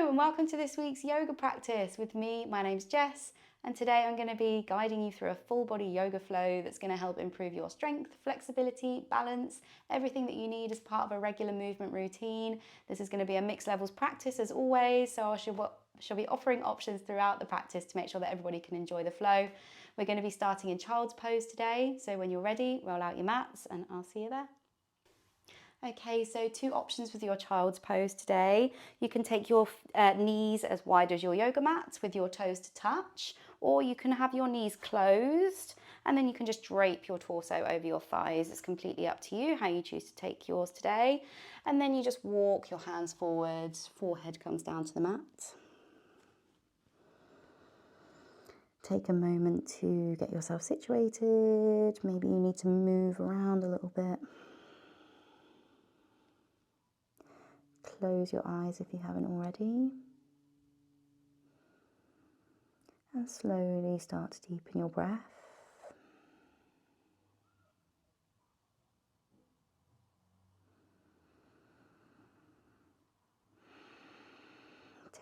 and welcome to this week's yoga practice with me. My name's Jess, and today I'm going to be guiding you through a full body yoga flow that's going to help improve your strength, flexibility, balance, everything that you need as part of a regular movement routine. This is going to be a mixed levels practice as always, so I shall be offering options throughout the practice to make sure that everybody can enjoy the flow. We're going to be starting in child's pose today, so when you're ready, roll out your mats and I'll see you there. Okay, so 2 options with your child's pose today. You can take your knees as wide as your yoga mat with your toes to touch, or you can have your knees closed and then you can just drape your torso over your thighs. It's completely up to you how you choose to take yours today. And then you just walk your hands forwards, forehead comes down to the mat. Take a moment to get yourself situated. Maybe you need to move around a little bit. Close your eyes if you haven't already. And slowly start to deepen your breath.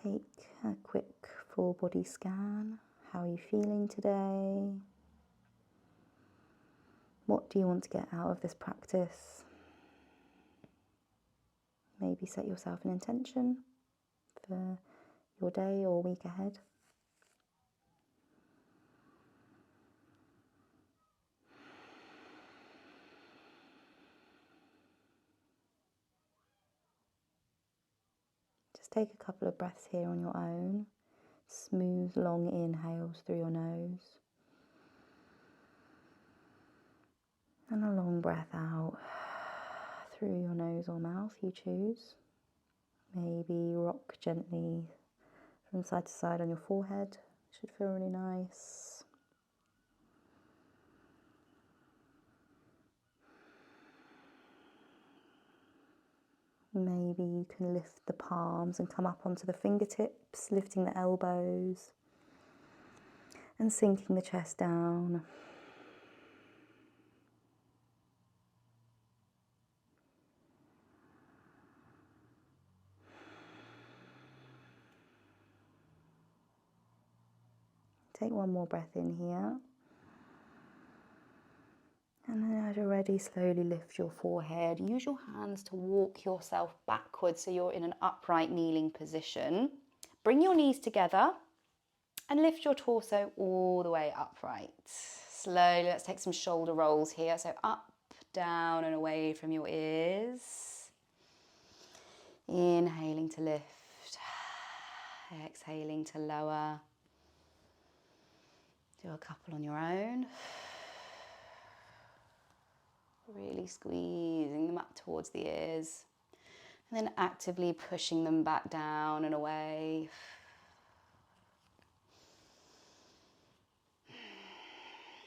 Take a quick full body scan. How are you feeling today? What do you want to get out of this practice? Maybe set yourself an intention for your day or week ahead. Just take a couple of breaths here on your own. Smooth, long inhales through your nose. And a long breath out through your nose or mouth, you choose. Maybe rock gently from side to side on your forehead. Should feel really nice. Maybe you can lift the palms and come up onto the fingertips, lifting the elbows and sinking the chest down. Take one more breath in here. And then as you're ready, slowly lift your forehead. Use your hands to walk yourself backwards so you're in an upright kneeling position. Bring your knees together and lift your torso all the way upright. Slowly, let's take some shoulder rolls here. So up, down and away from your ears. Inhaling to lift. Exhaling to lower. Do a couple on your own. Really squeezing them up towards the ears. And then actively pushing them back down and away.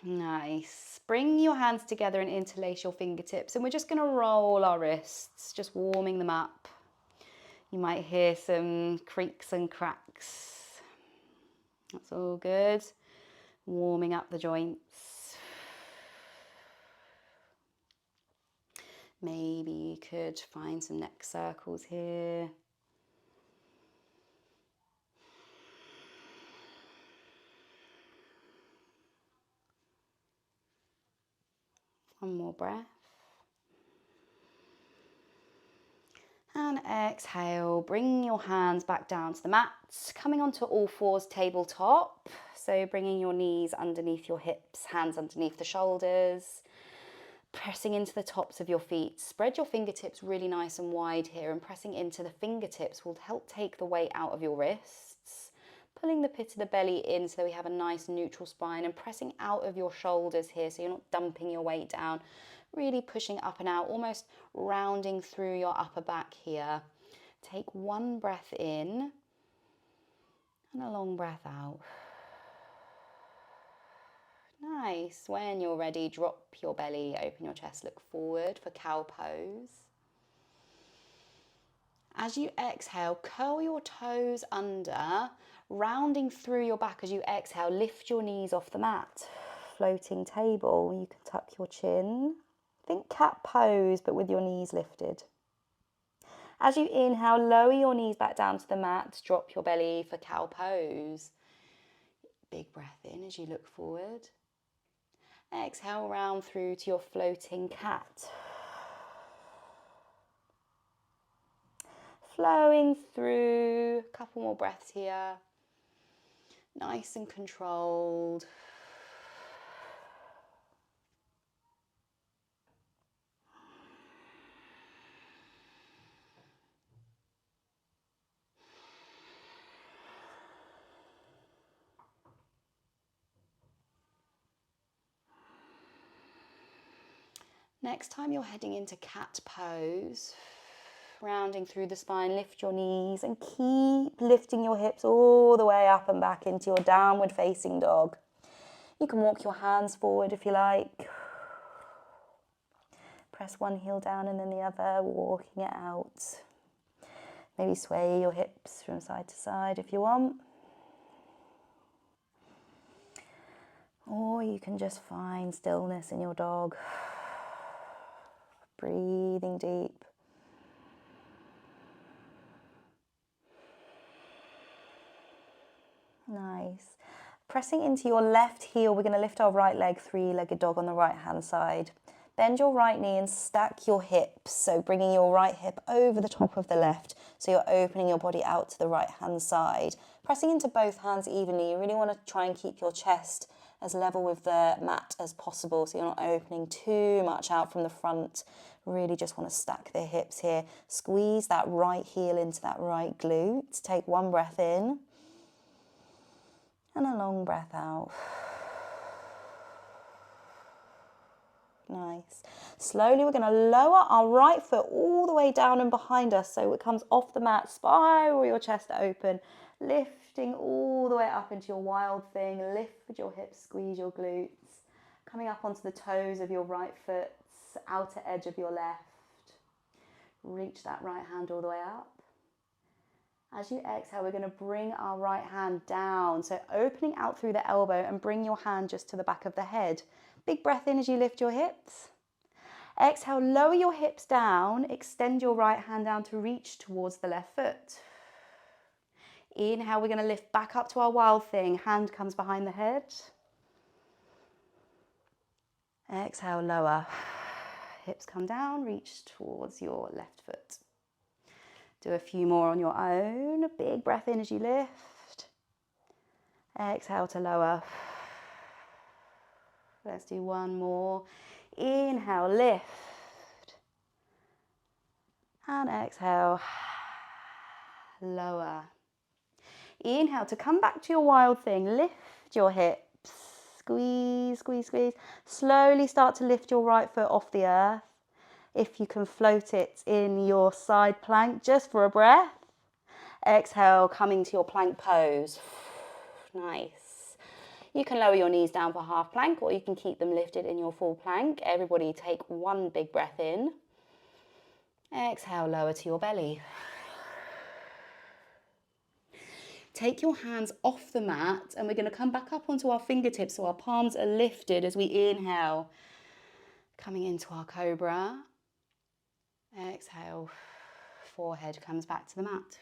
Nice. Bring your hands together and interlace your fingertips. And we're just going to roll our wrists, just warming them up. You might hear some creaks and cracks. That's all good. Warming up the joints. Maybe you could find some neck circles here. One more breath. And exhale, bring your hands back down to the mat, coming onto all fours, tabletop. So bringing your knees underneath your hips, hands underneath the shoulders, pressing into the tops of your feet. Spread your fingertips really nice and wide here, and pressing into the fingertips will help take the weight out of your wrists. Pulling the pit of the belly in so we have a nice neutral spine, and pressing out of your shoulders here so you're not dumping your weight down. Really pushing up and out, almost rounding through your upper back here. Take one breath in and a long breath out. Nice. When you're ready, drop your belly, open your chest, look forward for cow pose. As you exhale, curl your toes under, rounding through your back as you exhale. Lift your knees off the mat. Floating table, you can tuck your chin. Think cat pose, but with your knees lifted. As you inhale, lower your knees back down to the mat, drop your belly for cow pose. Big breath in as you look forward. Exhale, round through to your floating cat. Flowing through, a couple more breaths here. Nice and controlled. Next time you're heading into cat pose, rounding through the spine, lift your knees and keep lifting your hips all the way up and back into your downward facing dog. You can walk your hands forward if you like. Press one heel down and then the other, walking it out. Maybe sway your hips from side to side if you want. Or you can just find stillness in your dog. Breathing deep. Nice. Pressing into your left heel, we're going to lift our right leg, three-legged dog on the right-hand side. Bend your right knee and stack your hips, so bringing your right hip over the top of the left, so you're opening your body out to the right-hand side. Pressing into both hands evenly, you really want to try and keep your chest as level with the mat as possible, so you're not opening too much out from the front. Really just want to stack the hips here. Squeeze that right heel into that right glute. Take one breath in and a long breath out. Nice. Slowly we're going to lower our right foot all the way down and behind us so it comes off the mat. Spiral your chest open, lifting all the way up into your wild thing. Lift your hips, squeeze your glutes. Coming up onto the toes of your right foot, outer edge of your left. Reach that right hand all the way up. As you exhale, we're going to bring our right hand down. So opening out through the elbow and bring your hand just to the back of the head. Big breath in as you lift your hips. Exhale, lower your hips down. Extend your right hand down to reach towards the left foot. Inhale, we're going to lift back up to our wild thing. Hand comes behind the head. Exhale, lower. Hips come down, reach towards your left foot. Do a few more on your own. Big breath in as you lift. Exhale to lower. Let's do one more. Inhale, lift. And exhale, lower. Inhale to come back to your wild thing. Lift your hips. Squeeze, squeeze, squeeze. Slowly start to lift your right foot off the earth. If you can float it in your side plank just for a breath. Exhale, coming to your plank pose. Nice. You can lower your knees down for half plank or you can keep them lifted in your full plank. Everybody take one big breath in. Exhale, lower to your belly. Take your hands off the mat and we're going to come back up onto our fingertips so our palms are lifted as we inhale. Coming into our cobra. Exhale, forehead comes back to the mat.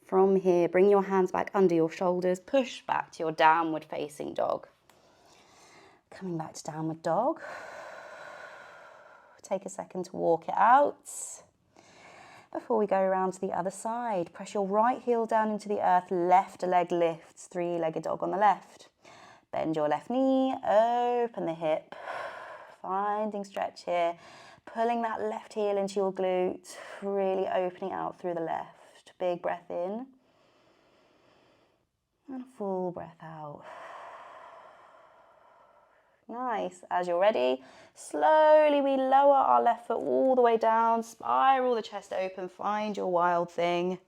From here, bring your hands back under your shoulders, push back to your downward facing dog. Coming back to downward dog. Take a second to walk it out. Before we go around to the other side, press your right heel down into the earth, left leg lifts, three-legged dog on the left. Bend your left knee, open the hip, finding stretch here, pulling that left heel into your glute, really opening out through the left. Big breath in, and a full breath out. Nice. As you're ready, slowly we lower our left foot all the way down, spiral the chest open, find your wild thing.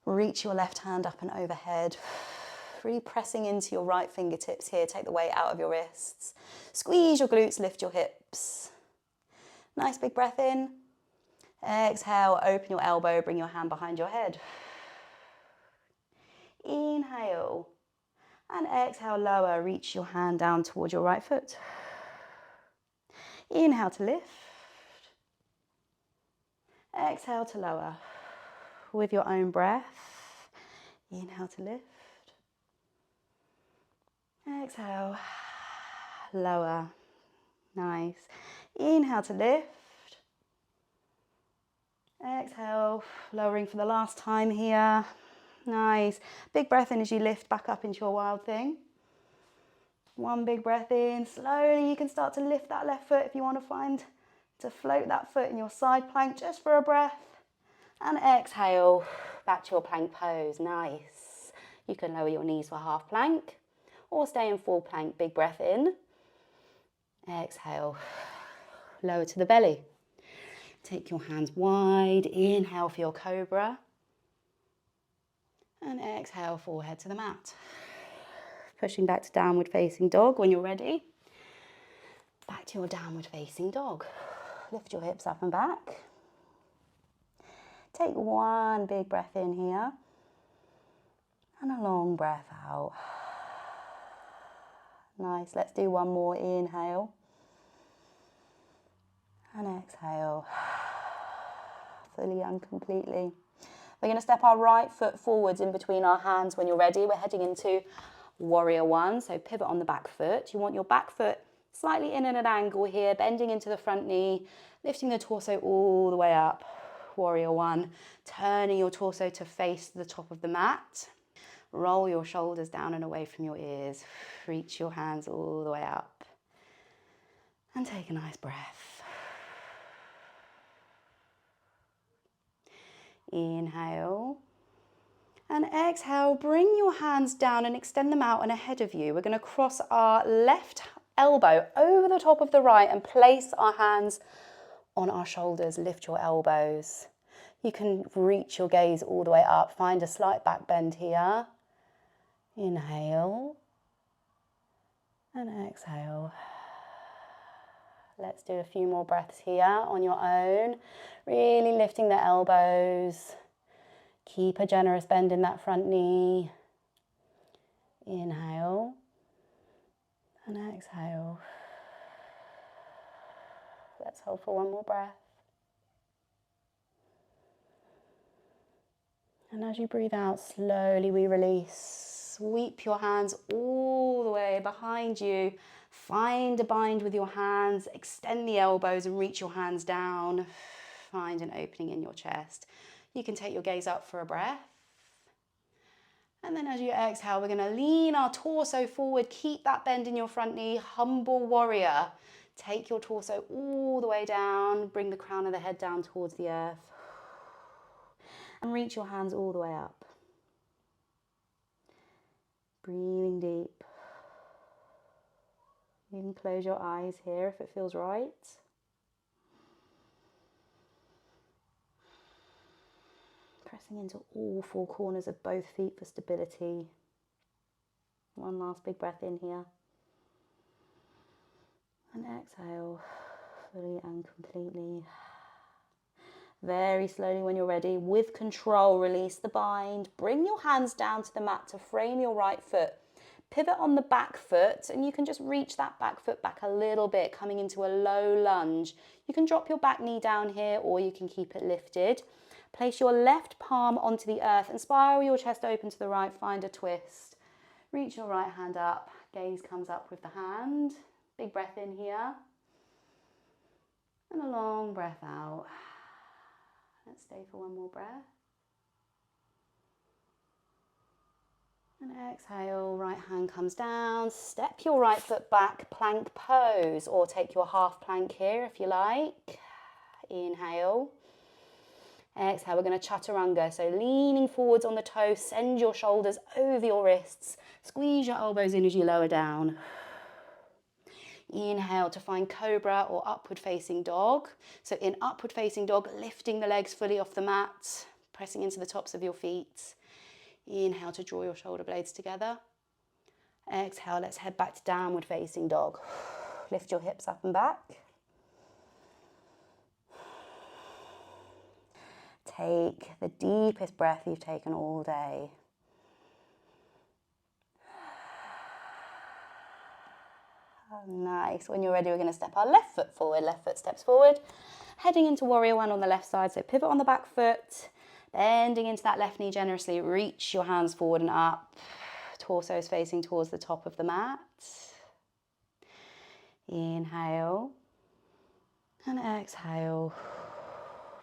Reach your left hand up and overhead. Really pressing into your right fingertips here. Take the weight out of your wrists. Squeeze your glutes, lift your hips. Nice big breath in. Exhale, open your elbow, bring your hand behind your head. Inhale. And exhale, lower, reach your hand down towards your right foot. Inhale to lift. Exhale to lower with your own breath. Inhale to lift. Exhale, lower. Nice. Inhale to lift. Exhale, lowering for the last time here. Nice. Big breath in as you lift back up into your wild thing. One big breath in. Slowly you can start to lift that left foot if you want to find to float that foot in your side plank just for a breath. And exhale, back to your plank pose. Nice. You can lower your knees for half plank or stay in full plank. Big breath in. Exhale, lower to the belly. Take your hands wide. Inhale for your cobra. And exhale, forehead to the mat. Pushing back to downward facing dog when you're ready. Back to your downward facing dog. Lift your hips up and back. Take one big breath in here. And a long breath out. Nice. Let's do one more. Inhale. And exhale. Fully and completely. We're going to step our right foot forwards in between our hands when you're ready. We're heading into warrior one. So pivot on the back foot. You want your back foot slightly in at an angle here, bending into the front knee, lifting the torso all the way up. Warrior one. Turning your torso to face the top of the mat. Roll your shoulders down and away from your ears. Reach your hands all the way up. And take a nice breath. Inhale. And exhale, bring your hands down and extend them out and ahead of you. We're going to cross our left elbow over the top of the right and place our hands on our shoulders. Lift your elbows. You can reach your gaze all the way up. Find a slight back bend here. Inhale. And exhale. Let's do a few more breaths here on your own. Really lifting the elbows. Keep a generous bend in that front knee. Inhale. And exhale. Let's hold for one more breath. And as you breathe out, slowly we release. Sweep your hands all the way behind you. Find a bind with your hands. Extend the elbows and reach your hands down. Find an opening in your chest. You can take your gaze up for a breath. And then as you exhale, we're going to lean our torso forward. Keep that bend in your front knee. Humble warrior. Take your torso all the way down. Bring the crown of the head down towards the earth. And reach your hands all the way up. Breathing deep. You can close your eyes here if it feels right. Pressing into all four corners of both feet for stability. One last big breath in here. And exhale, fully and completely. Very slowly when you're ready, with control, release the bind. Bring your hands down to the mat to frame your right foot. Pivot on the back foot, and you can just reach that back foot back a little bit, coming into a low lunge. You can drop your back knee down here, or you can keep it lifted. Place your left palm onto the earth and spiral your chest open to the right. Find a twist. Reach your right hand up. Gaze comes up with the hand. Big breath in here. And a long breath out. Let's stay for one more breath. And exhale, right hand comes down. Step your right foot back, plank pose, or take your half plank here if you like. Inhale. Exhale, we're going to chaturanga. So leaning forwards on the toes, send your shoulders over your wrists. Squeeze your elbows in as you lower down. Inhale to find cobra or upward facing dog. So in upward facing dog, lifting the legs fully off the mat, pressing into the tops of your feet. Inhale to draw your shoulder blades together. Exhale, let's head back to downward facing dog. Lift your hips up and back. Take the deepest breath you've taken all day. Nice. When you're ready, we're going to step our left foot forward. Left foot steps forward. Heading into warrior one on the left side. So pivot on the back foot. Bending into that left knee generously. Reach your hands forward and up. Torso is facing towards the top of the mat. Inhale. And exhale.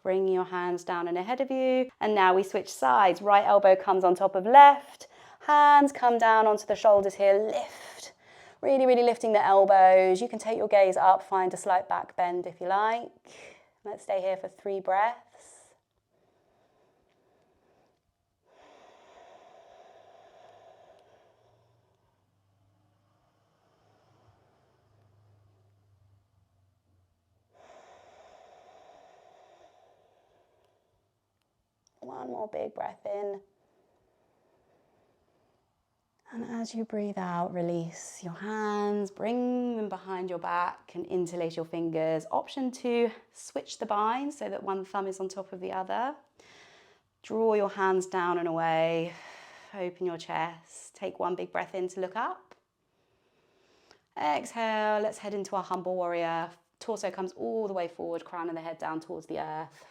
Bring your hands down and ahead of you. And now we switch sides. Right elbow comes on top of left. Hands come down onto the shoulders here. Lift. Really, really lifting the elbows. You can take your gaze up, find a slight back bend if you like. Let's stay here for 3 breaths. One more big breath in. And as you breathe out, release your hands, bring them behind your back and interlace your fingers. Option 2, switch the binds so that one thumb is on top of the other. Draw your hands down and away. Open your chest. Take one big breath in to look up. Exhale, let's head into our humble warrior. Torso comes all the way forward, crown of the head down towards the earth.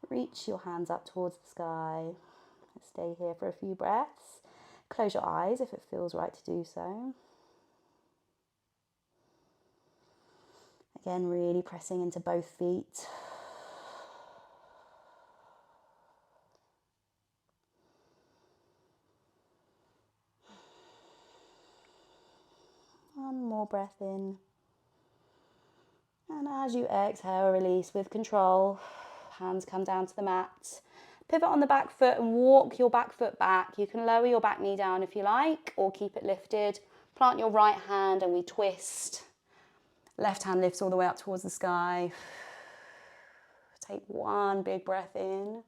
Reach your hands up towards the sky. Stay here for a few breaths. Close your eyes if it feels right to do so. Again, really pressing into both feet. One more breath in. And as you exhale, release with control. Hands come down to the mat. Pivot on the back foot and walk your back foot back. You can lower your back knee down if you like, or keep it lifted. Plant your right hand and we twist. Left hand lifts all the way up towards the sky. Take one big breath in.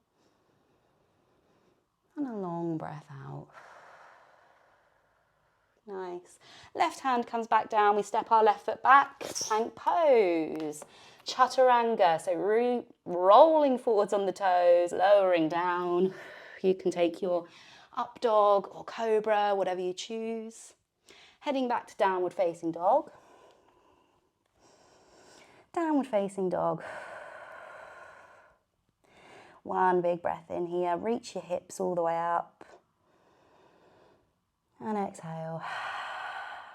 And a long breath out. Nice. Left hand comes back down. We step our left foot back. Plank pose. Chaturanga, so rolling forwards on the toes, lowering down. You can take your up dog or cobra, whatever you choose. Heading back to downward facing dog. Downward facing dog. One big breath in here. Reach your hips all the way up. And exhale.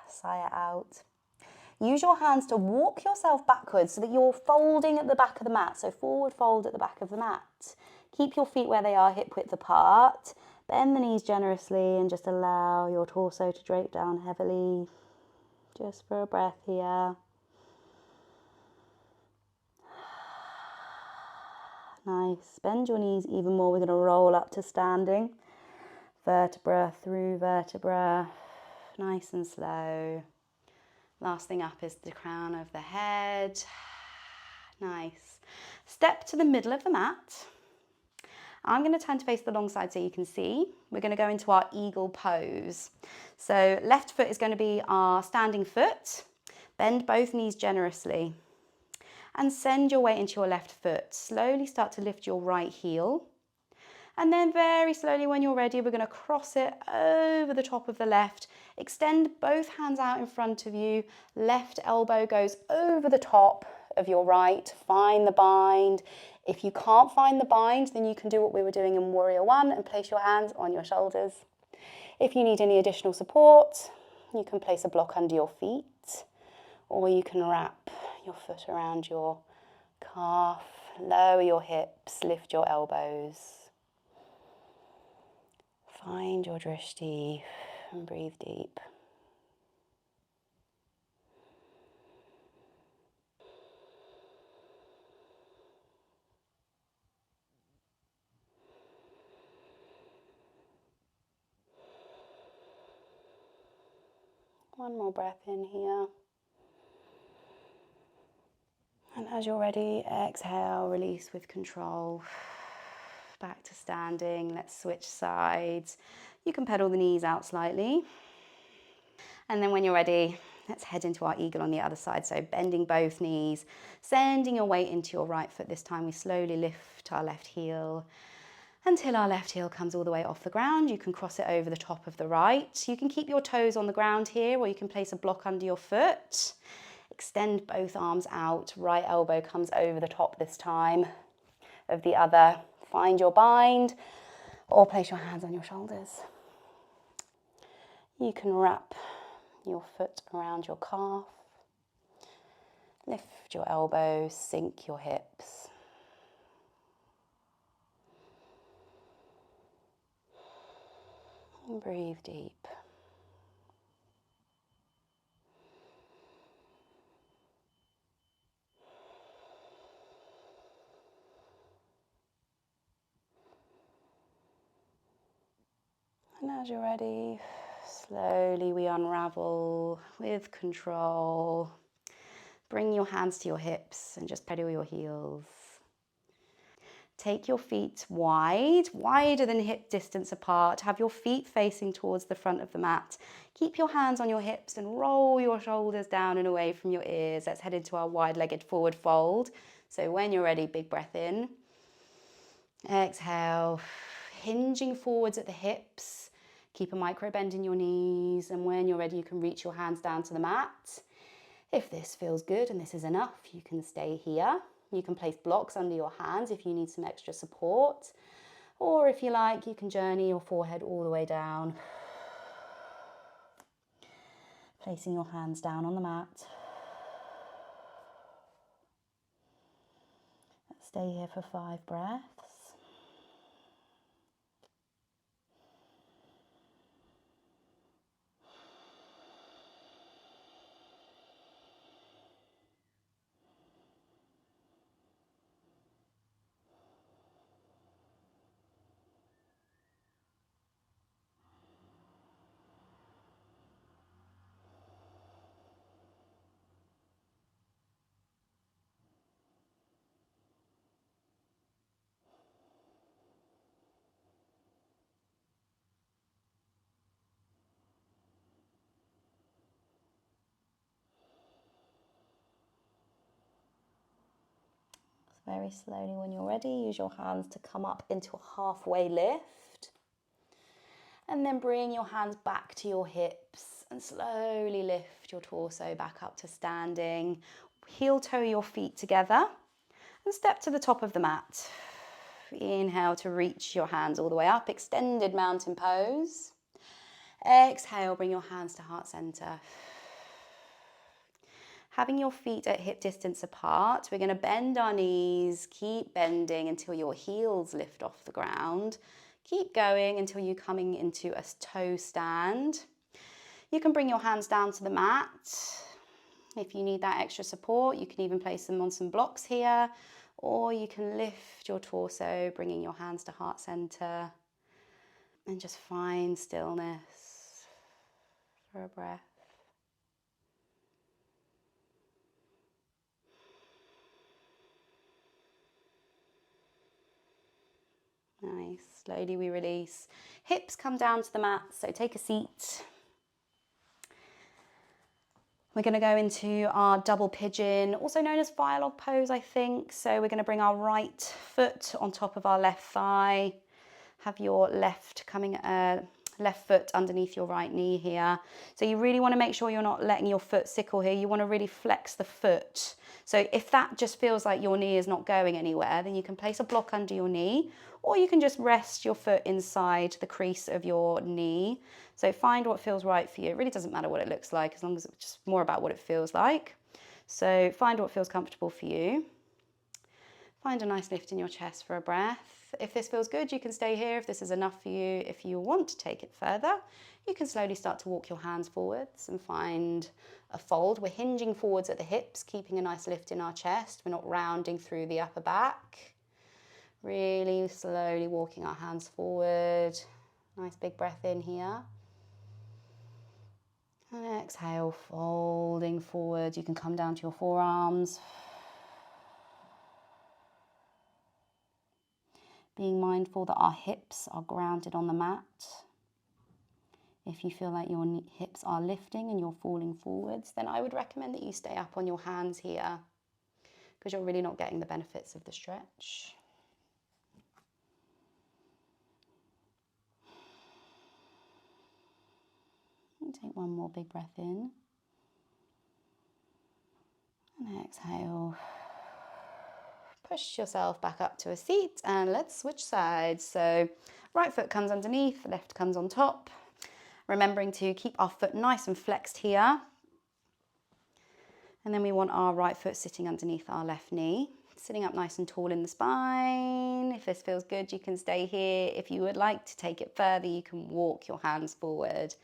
Sigh it out. Use your hands to walk yourself backwards so that you're folding at the back of the mat. So forward fold at the back of the mat. Keep your feet where they are, hip width apart. Bend the knees generously and just allow your torso to drape down heavily. Just for a breath here. Nice. Bend your knees even more. We're going to roll up to standing. Vertebra through vertebra. Nice and slow. Last thing up is the crown of the head. Nice. Step to the middle of the mat. I'm going to turn to face the long side so you can see. We're going to go into our eagle pose. So left foot is going to be our standing foot. Bend both knees generously. And send your weight into your left foot. Slowly start to lift your right heel. And then very slowly when you're ready, we're going to cross it over the top of the left. Extend both hands out in front of you. Left elbow goes over the top of your right. Find the bind. If you can't find the bind, then you can do what we were doing in Warrior One and place your hands on your shoulders. If you need any additional support, you can place a block under your feet, or you can wrap your foot around your calf, lower your hips, lift your elbows. Find your drishti and breathe deep. One more breath in here. And as you're ready, exhale, release with control. Back to standing. Let's switch sides. You can pedal the knees out slightly. And then when you're ready, let's head into our eagle on the other side. So bending both knees, sending your weight into your right foot. This time we slowly lift our left heel until our left heel comes all the way off the ground. You can cross it over the top of the right. You can keep your toes on the ground here, or you can place a block under your foot. Extend both arms out. Right elbow comes over the top this time of the other. Find your bind, or place your hands on your shoulders. You can wrap your foot around your calf. Lift your elbows, sink your hips. And breathe deep. And as you're ready, slowly we unravel with control. Bring your hands to your hips and just pedal your heels. Take your feet wide, wider than hip distance apart. Have your feet facing towards the front of the mat. Keep your hands on your hips and roll your shoulders down and away from your ears. Let's head into our wide-legged forward fold. So when you're ready, big breath in. Exhale, hinging forwards at the hips. Keep a micro bend in your knees, and when you're ready, you can reach your hands down to the mat. If this feels good and this is enough, you can stay here. You can place blocks under your hands if you need some extra support, or if you like, you can journey your forehead all the way down. Placing your hands down on the mat. Stay here for 5 breaths. Very slowly, when you're ready, use your hands to come up into a halfway lift. And then bring your hands back to your hips and slowly lift your torso back up to standing. Heel toe your feet together and step to the top of the mat. Inhale to reach your hands all the way up, extended mountain pose. Exhale, bring your hands to heart center. Having your feet at hip distance apart, we're going to bend our knees, keep bending until your heels lift off the ground. Keep going until you're coming into a toe stand. You can bring your hands down to the mat. If you need that extra support, you can even place them on some blocks here, or you can lift your torso, bringing your hands to heart center, and just find stillness for a breath. Nice. Slowly we release. Hips come down to the mat, so take a seat. We're going to go into our double pigeon, also known as fire log pose, I think. So we're going to bring our right foot on top of our left thigh. Have your left foot underneath your right knee here. So you really want to make sure you're not letting your foot sickle here. You want to really flex the foot. So if that just feels like your knee is not going anywhere, then you can place a block under your knee, or you can just rest your foot inside the crease of your knee. So find what feels right for you. It really doesn't matter what it looks like, as long as it's just more about what it feels like. So find what feels comfortable for you. Find a nice lift in your chest for a breath. If this feels good, you can stay here. If this is enough for you, if you want to take it further, you can slowly start to walk your hands forwards and find a fold. We're hinging forwards at the hips, keeping a nice lift in our chest. We're not rounding through the upper back. Really slowly walking our hands forward. Nice big breath in here. And exhale, folding forward. You can come down to your forearms. Being mindful that our hips are grounded on the mat. If you feel like your hips are lifting and you're falling forwards, then I would recommend that you stay up on your hands here, because you're really not getting the benefits of the stretch. Take one more big breath in. And exhale. Push yourself back up to a seat and let's switch sides. So right foot comes underneath, left comes on top. Remembering to keep our foot nice and flexed here. And then we want our right foot sitting underneath our left knee. Sitting up nice and tall in the spine. If this feels good, you can stay here. If you would like to take it further, you can walk your hands forward.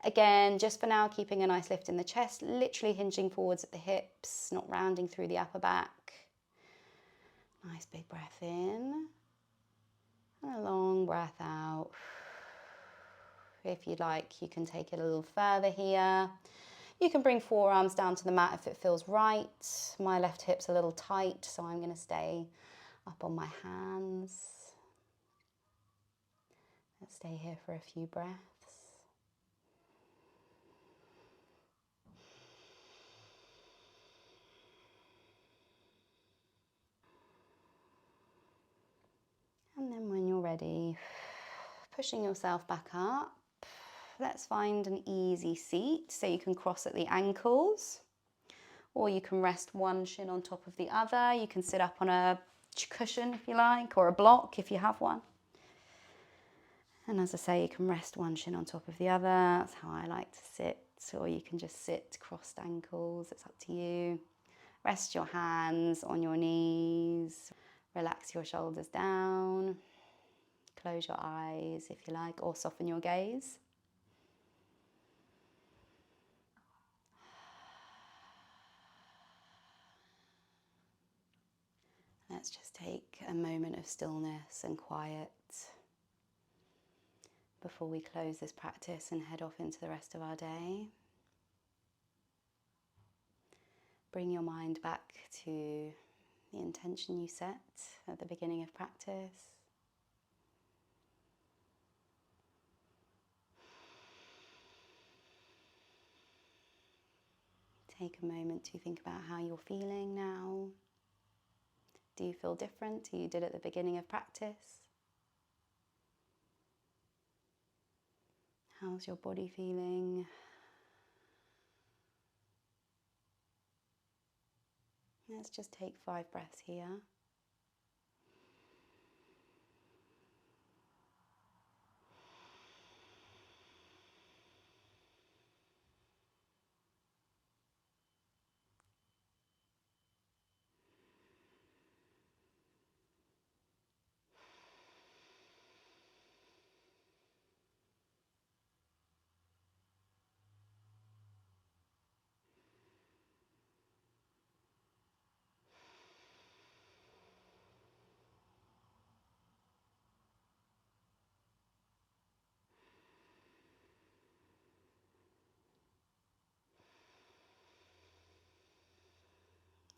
Again, just for now, keeping a nice lift in the chest, literally hinging forwards at the hips, not rounding through the upper back. Nice big breath in. And a long breath out. If you'd like, you can take it a little further here. You can bring forearms down to the mat if it feels right. My left hip's a little tight, so I'm going to stay up on my hands. Let's stay here for a few breaths. And then when you're ready, pushing yourself back up. Let's find an easy seat so you can cross at the ankles, or you can rest one shin on top of the other. You can sit up on a cushion if you like, or a block if you have one. And as I say, you can rest one shin on top of the other. That's how I like to sit, or you can just sit crossed ankles. It's up to you. Rest your hands on your knees. Relax your shoulders down. Close your eyes if you like, or soften your gaze. Let's just take a moment of stillness and quiet before we close this practice and head off into the rest of our day. Bring your mind back to the intention you set at the beginning of practice. Take a moment to think about how you're feeling now. Do you feel different to you did at the beginning of practice? How's your body feeling? Let's just take 5 breaths here.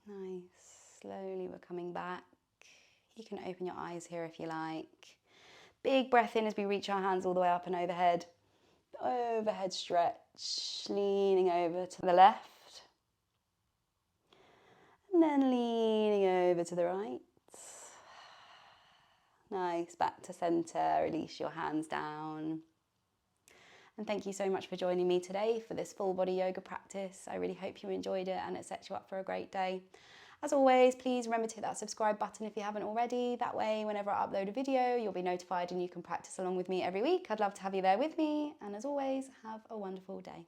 Nice. Slowly we're coming back. You can open your eyes here if you like. Big breath in as we reach our hands all the way up and overhead. Overhead stretch, leaning over to the left. And then leaning over to the right. Nice, back to center, release your hands down. And thank you so much for joining me today for this full body yoga practice. I really hope you enjoyed it and it sets you up for a great day. As always, please remember to hit that subscribe button if you haven't already. That way, whenever I upload a video, you'll be notified and you can practice along with me every week. I'd love to have you there with me. And as always, have a wonderful day.